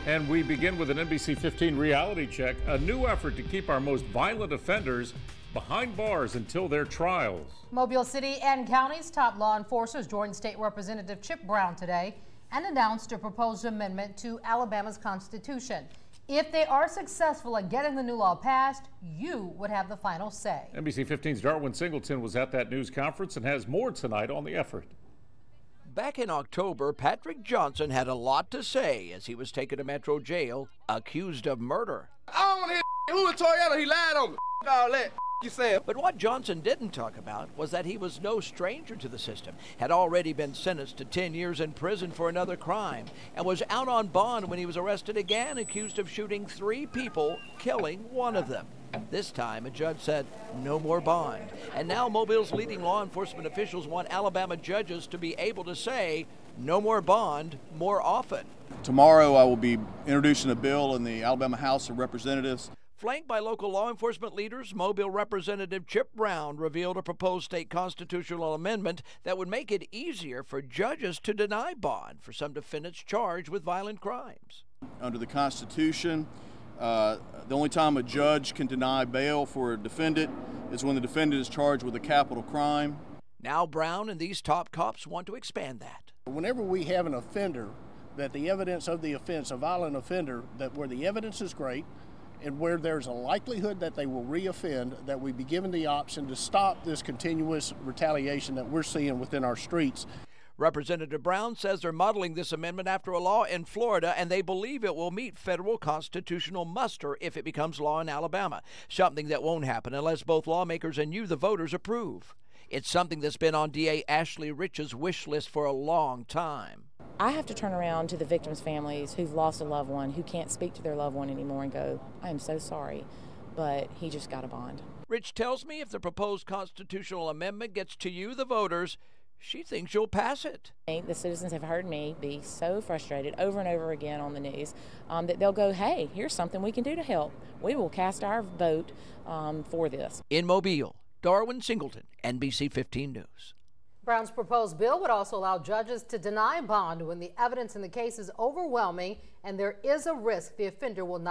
And we begin with an NBC 15 reality check, a new effort to keep our most violent offenders behind bars until their trials. Mobile City and County's top law enforcers joined State Representative Chip Brown today and announced a proposed amendment to Alabama's Constitution. If they are successful at getting the new law passed, you would have the final say. NBC 15's Darwin Singleton was at that news conference and has more tonight on the effort. Back in October, Patrick Johnson had a lot to say as he was taken to Metro Jail, accused of murder. I don't want to hear who was Toyota. He lied on me. All that you said. But what Johnson didn't talk about was that he was no stranger to the system, had already been sentenced to 10 years in prison for another crime, and was out on bond when he was arrested again, accused of shooting 3 people, killing one of them. This time, a judge said no more bond. And now Mobile's leading law enforcement officials want Alabama judges to be able to say no more bond more often. Tomorrow I will be introducing a bill in the Alabama House of Representatives. Flanked by local law enforcement leaders, Mobile Representative Chip Brown revealed a proposed state constitutional amendment that would make it easier for judges to deny bond for some defendants charged with violent crimes. Under the Constitution, the only time a judge can deny bail for a defendant is when the defendant is charged with a capital crime. Now Brown and these top cops want to expand that. Whenever we have an offender, that the evidence of the offense, a violent offender, that where the evidence is great and where there's a likelihood that they will reoffend, that we be given the option to stop this continuous retaliation that we're seeing within our streets. Representative Brown says they're modeling this amendment after a law in Florida, and they believe it will meet federal constitutional muster if it becomes law in Alabama, something that won't happen unless both lawmakers and you, the voters, approve. It's something that's been on DA Ashley Rich's wish list for a long time. I have to turn around to the victims' families who've lost a loved one, who can't speak to their loved one anymore and go, I am so sorry, but he just got a bond. Rich tells me if the proposed constitutional amendment gets to you, the voters, she thinks you'll pass it. The citizens have heard me be so frustrated over and over again on the news that they'll go, hey, here's something we can do to help. We will cast our vote for this. In Mobile, Darwin Singleton, NBC 15 News. Brown's proposed bill would also allow judges to deny bond when the evidence in the case is overwhelming and there is a risk the offender will not